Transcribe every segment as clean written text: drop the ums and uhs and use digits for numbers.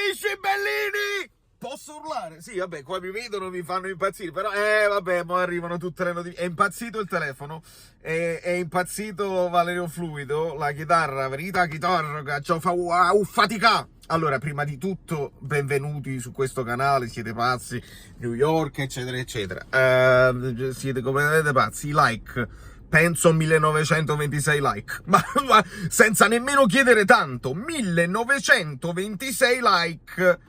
Capisci, bellini? Posso urlare? Sì, vabbè, qua mi vedono, mi fanno impazzire, però, vabbè, mo arrivano tutte le notifiche. È impazzito il telefono, è impazzito Valerio Fluido, la chitarra, verità chitarra, che ci fa fatica. Allora, prima di tutto, benvenuti su questo canale, siete pazzi, New York, eccetera, eccetera. Siete completamente pazzi, like, penso 1926 like, ma senza nemmeno chiedere tanto, 1926 like.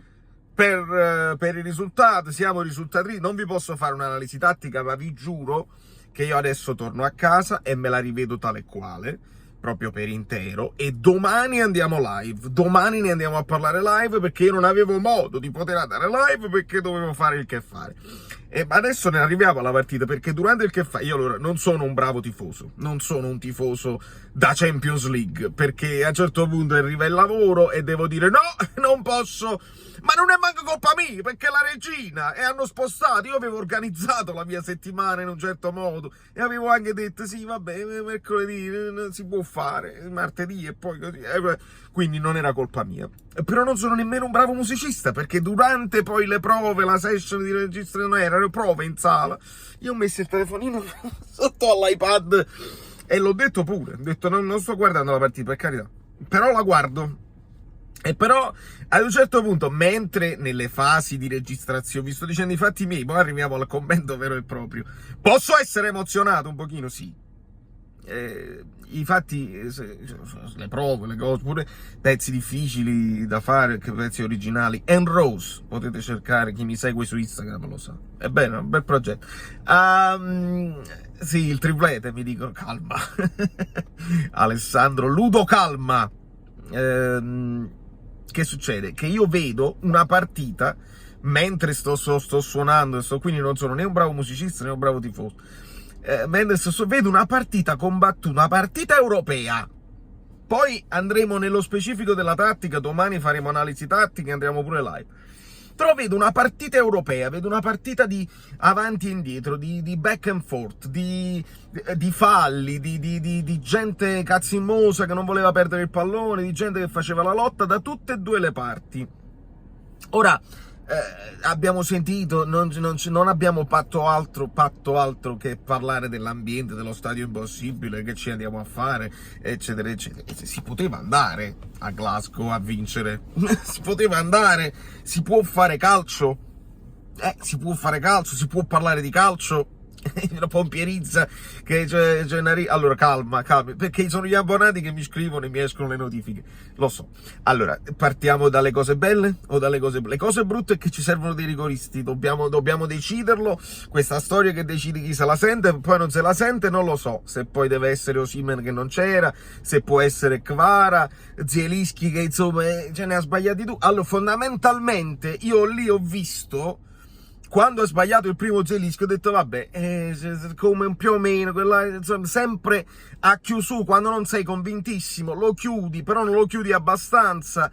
Per i risultati, siamo risultati, non vi posso fare un'analisi tattica, ma vi giuro che io adesso torno a casa e me la rivedo tale quale, proprio per intero, e domani andiamo live, domani ne andiamo a parlare live, perché io non avevo modo di poter andare live perché dovevo fare il che fare. E adesso ne arriviamo alla partita, perché durante il che fare, io allora non sono un bravo tifoso, non sono un tifoso da Champions League, perché a un certo punto arriva il lavoro e devo dire no, non posso. Ma non è manco colpa mia, perché la regina, e hanno spostato, io avevo organizzato la mia settimana in un certo modo, e avevo anche detto, sì, vabbè, mercoledì si può fare, martedì e poi così, quindi non era colpa mia. Però non sono nemmeno un bravo musicista, perché durante poi le prove, la session di registrazione, erano prove in sala, io ho messo il telefonino sotto all'iPad, e l'ho detto pure, ho detto non sto guardando la partita, per carità, però la guardo. E però ad un certo punto, mentre nelle fasi di registrazione, vi sto dicendo i fatti miei, poi arriviamo al commento vero e proprio. Posso essere emozionato un pochino? Sì. I fatti, le prove, le cose, pure pezzi difficili da fare, che pezzi originali. And Rose, potete cercare, chi mi segue su Instagram lo sa. È bene, è un bel progetto. Sì, il triplete, mi dicono, calma. Alessandro Ludo, calma. Che succede? Che io vedo una partita mentre sto suonando, quindi non sono né un bravo musicista né un bravo tifoso. Mentre vedo una partita combattuta, una partita europea. Poi andremo nello specifico della tattica, domani faremo analisi tattica, andremo pure live. Però vedo una partita europea, vedo una partita di avanti e indietro, di back and forth, di falli, di gente cazzimosa che non voleva perdere il pallone, di gente che faceva la lotta da tutte e due le parti. Ora, abbiamo sentito, non abbiamo fatto altro che parlare dell'ambiente, dello stadio impossibile, che ci andiamo a fare, eccetera, eccetera. Si poteva andare a Glasgow a vincere, si poteva andare, si può fare calcio, si può fare calcio, si può parlare di calcio. Una pompierizza che c'è allora calma, perché sono gli abbonati che mi scrivono e mi escono le notifiche, lo so. Allora, partiamo dalle cose belle o dalle cose brutte? Le cose brutte è che ci servono dei rigoristi, dobbiamo deciderlo, questa storia che decide chi se la sente, poi non se la sente, non lo so, se poi deve essere Osimhen che non c'era, se può essere Kvara, Zielinski che insomma ce ne ha sbagliati tu. Allora, fondamentalmente io lì ho visto, quando ha sbagliato il primo Zielinski, ho detto vabbè, come più o meno, insomma, sempre a chiusura, quando non sei convintissimo, lo chiudi, però non lo chiudi abbastanza,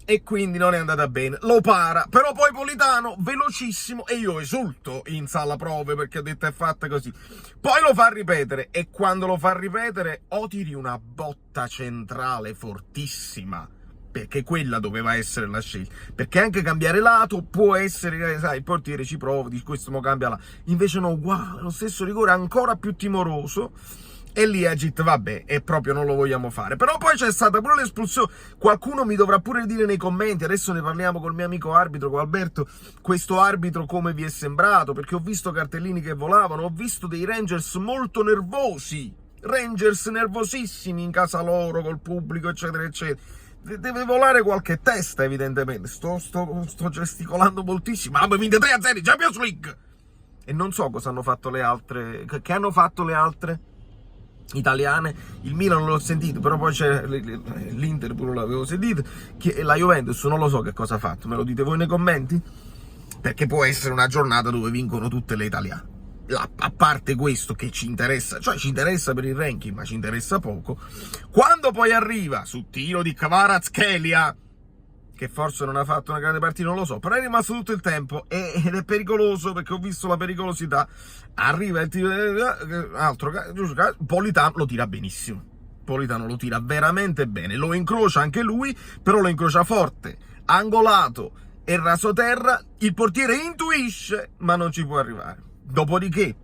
e quindi non è andata bene. Lo para, però poi Politano, velocissimo, e io esulto in sala prove, perché ho detto è fatta così. Poi lo fa ripetere, e quando lo fa ripetere, o tiri una botta centrale fortissima, perché quella doveva essere la scelta, perché anche cambiare lato può essere, sai, il portiere ci prova, di questo mo cambia là, invece no, uguale, lo stesso rigore ancora più timoroso, e lì Agit, vabbè, e proprio non lo vogliamo fare. Però poi c'è stata pure l'espulsione, qualcuno mi dovrà pure dire nei commenti, adesso ne parliamo col mio amico arbitro, con Alberto, questo arbitro come vi è sembrato, perché ho visto cartellini che volavano, ho visto dei Rangers molto nervosi, Rangers nervosissimi in casa loro, col pubblico, eccetera, eccetera. Deve volare qualche testa, evidentemente. Sto gesticolando moltissimo. Ma 23-0 Champions League! E non so cosa hanno fatto le altre. Che hanno fatto le altre italiane? Il Milan non l'ho sentito, però poi c'è l'Inter, pure l'avevo sentito. La Juventus non lo so che cosa ha fatto. Me lo dite voi nei commenti? Perché può essere una giornata dove vincono tutte le italiane. A parte questo che ci interessa, cioè ci interessa per il ranking, ma ci interessa poco, quando poi arriva su tiro di Kvaratskhelia, che forse non ha fatto una grande partita, non lo so, però è rimasto tutto il tempo ed è pericoloso, perché ho visto la pericolosità, arriva il tiro, Politano lo tira benissimo, Politano lo tira veramente bene, lo incrocia anche lui, però lo incrocia forte, angolato e rasoterra, il portiere intuisce ma non ci può arrivare. Dopodiché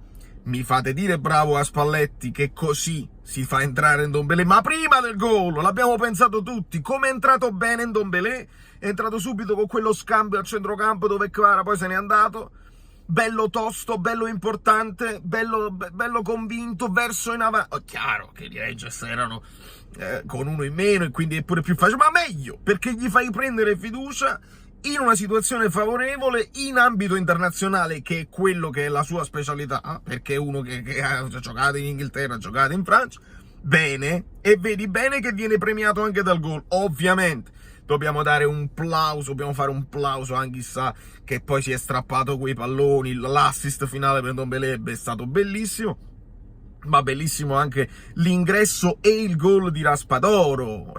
mi fate dire bravo a Spalletti che così si fa entrare Ndombélé, ma prima del gol, l'abbiamo pensato tutti, come è entrato bene Ndombélé, è entrato subito con quello scambio a centrocampo dove Kvara poi se n'è andato, bello tosto, bello importante, bello convinto, verso in avanti. Oh, chiaro che i Rangers erano con uno in meno e quindi è pure più facile, ma meglio, perché gli fai prendere fiducia in una situazione favorevole in ambito internazionale, che è quello che è la sua specialità, perché è uno che ha giocato in Inghilterra, ha giocato in Francia, bene, e vedi bene che viene premiato anche dal gol. Ovviamente dobbiamo dare un plauso, dobbiamo fare un plauso a Anguissa, che poi si è strappato quei palloni, l'assist finale per Ndombélé è stato bellissimo, ma bellissimo anche l'ingresso e il gol di Raspadoro,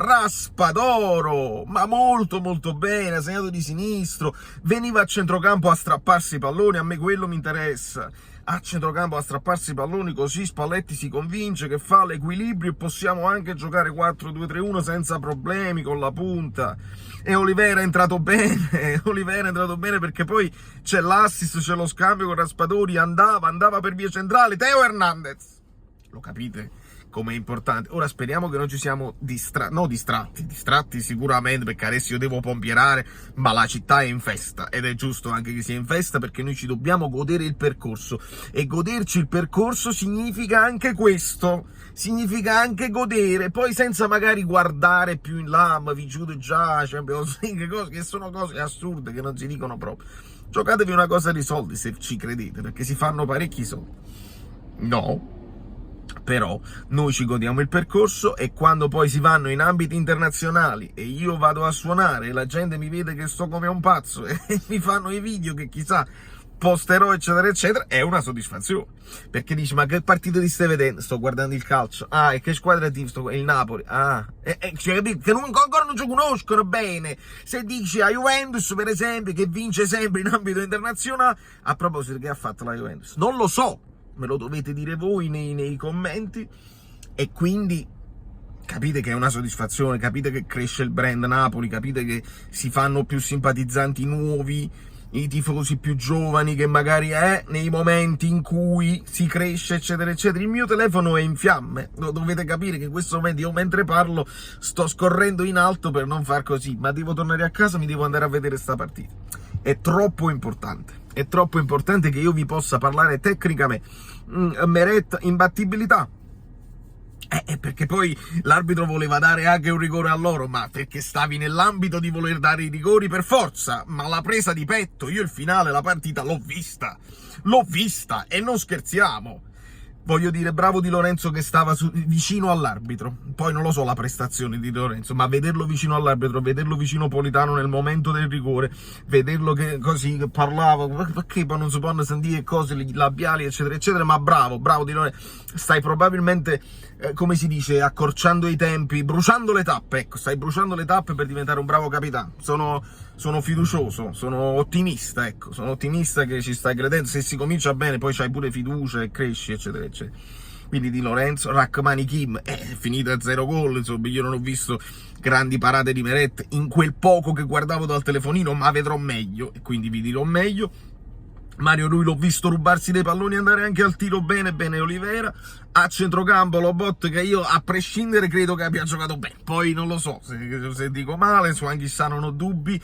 ma molto molto bene, ha segnato di sinistro, veniva a centrocampo a strapparsi i palloni, a me quello mi interessa, a centrocampo a strapparsi i palloni, così Spalletti si convince che fa l'equilibrio e possiamo anche giocare 4-2-3-1 senza problemi con la punta. E Oliveira è entrato bene, perché poi c'è l'assist, c'è lo scambio con Raspadori, andava per via centrale, Theo Hernandez. Lo capite com'è importante? Ora speriamo che non ci siamo distratti sicuramente, perché adesso io devo pompierare, ma la città è in festa, ed è giusto anche che sia in festa, perché noi ci dobbiamo godere il percorso, e goderci il percorso significa anche questo, significa anche godere, poi senza magari guardare più in là, ma vi giuro già, Champions League, cose che sono cose assurde, che non si dicono proprio. Giocatevi una cosa di soldi se ci credete, perché si fanno parecchi soldi. No, però noi ci godiamo il percorso, e quando poi si vanno in ambiti internazionali e io vado a suonare e la gente mi vede che sto come un pazzo e mi fanno i video che chissà posterò eccetera eccetera, è una soddisfazione, perché dici: ma che partito ti stai vedendo? Sto guardando il calcio. Ah, e che squadra ti sto? Il Napoli. Ah, cioè, che ancora non ci conoscono bene. Se dici a Juventus, per esempio, che vince sempre in ambito internazionale, a proposito, che ha fatto la Juventus? Non lo so, me lo dovete dire voi nei commenti, e quindi capite che è una soddisfazione, capite che cresce il brand Napoli, capite che si fanno più simpatizzanti nuovi, i tifosi più giovani, che magari nei momenti in cui si cresce eccetera eccetera. Il mio telefono è in fiamme, dovete capire che in questo momento io mentre parlo sto scorrendo in alto per non far così, ma devo tornare a casa, mi devo andare a vedere sta partita. È troppo importante che io vi possa parlare tecnicamente. Meret, imbattibilità, perché poi l'arbitro voleva dare anche un rigore a loro, ma perché stavi nell'ambito di voler dare i rigori per forza, ma la presa di petto, io il finale, la partita l'ho vista, e non scherziamo. Voglio dire, bravo Di Lorenzo che stava vicino all'arbitro. Poi non lo so la prestazione di Di Lorenzo, ma vederlo vicino all'arbitro, vederlo vicino Politano nel momento del rigore, vederlo che così che parlava, perché poi non si possono sentire cose labiali eccetera eccetera, ma bravo Di Lorenzo, stai probabilmente, come si dice, accorciando i tempi, bruciando le tappe, ecco, stai bruciando le tappe per diventare un bravo capitano. Sono fiducioso, sono ottimista, ecco, sono ottimista che ci stai credendo. Se si comincia bene poi c'hai pure fiducia e cresci eccetera eccetera. Quindi Di Lorenzo, Rachmani Kim è finita a 0 gol, insomma io non ho visto grandi parate di Meret in quel poco che guardavo dal telefonino, ma vedrò meglio e quindi vi dirò meglio. Mario Rui l'ho visto rubarsi dei palloni e andare anche al tiro bene Oliveira. A centrocampo Lobot, che io a prescindere credo che abbia giocato bene, poi non lo so se dico male, su Anguissa non ho dubbi.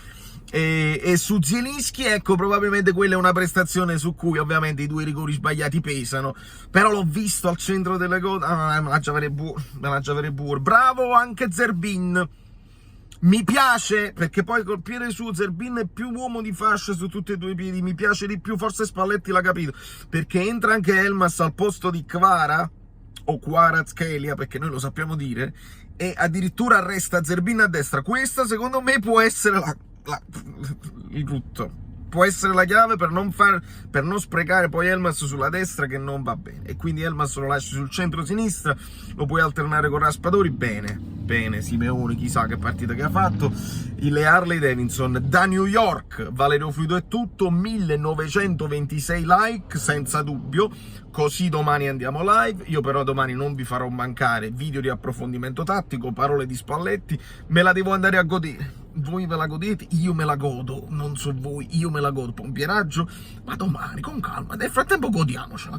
E su Zielinski, ecco, probabilmente quella è una prestazione su cui ovviamente i 2 rigori sbagliati pesano, però l'ho visto al centro delle gol, me la già pure. Bravo anche Zerbin, mi piace, perché poi col piede su Zerbin è più uomo di fascia su tutti e 2 i piedi, mi piace di più, forse Spalletti l'ha capito, perché entra anche Elmas al posto di Kvara, o Kvaratskhelia, perché noi lo sappiamo dire, e addirittura resta Zerbin a destra. Questa secondo me può essere il tutto, può essere la chiave per non sprecare poi Elmas sulla destra, che non va bene, e quindi Elmas lo lasci sul centro-sinistra, lo puoi alternare con Raspadori. Bene Simeone, chissà che partita che ha fatto. Le Harley Davidson da New York, Valerio Fluido è tutto, 1926 like senza dubbio, così domani andiamo live. Io però domani non vi farò mancare video di approfondimento tattico, parole di Spalletti, me la devo andare a godere. voi ve la godete, io me la godo, non so voi, io me la godo, pompieraggio, ma domani con calma, nel frattempo godiamocela.